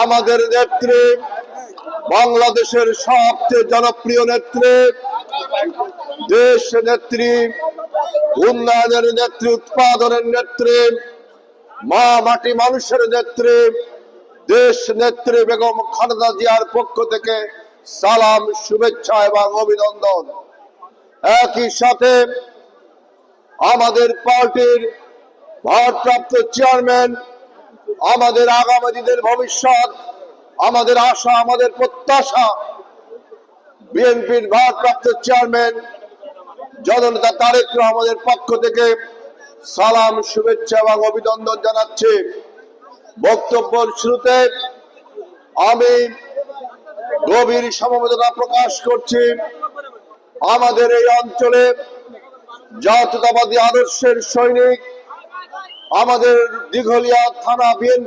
আমাদের নেত্রী, বাংলাদেশের সবচেয়ে জনপ্রিয় নেত্রী, দেশ নেত্রী, উন্নয়নের নেত্রী, উৎপাদনের নেত্রী, মা মাটি মানুষের নেত্রী, দেশ নেত্রী বেগম খালেদা জিয়ার পক্ষ থেকে সালাম, শুভেচ্ছা এবং অভিনন্দন। একই সাথে আমাদের পার্টির ভারপ্রাপ্ত চেয়ারম্যান, আমাদের আগামী দিনের ভবিষ্যৎ, আমাদের আশা, আমাদের প্রত্যাশা, বিএনপির ভারপ্রাপ্ত চেয়ারম্যান জননেতা তারেক রহমানের পক্ষ থেকে সালাম, শুভেচ্ছা এবং অভিনন্দন জানাচ্ছি। বক্তব্যের শুরুতে আমি গভীর সমবেদনা প্রকাশ করছি আমাদের এই অঞ্চলে জাতীয়তাবাদী আদর্শের সৈনিক, আমাদের দিঘলিয়া থানা বিএনপি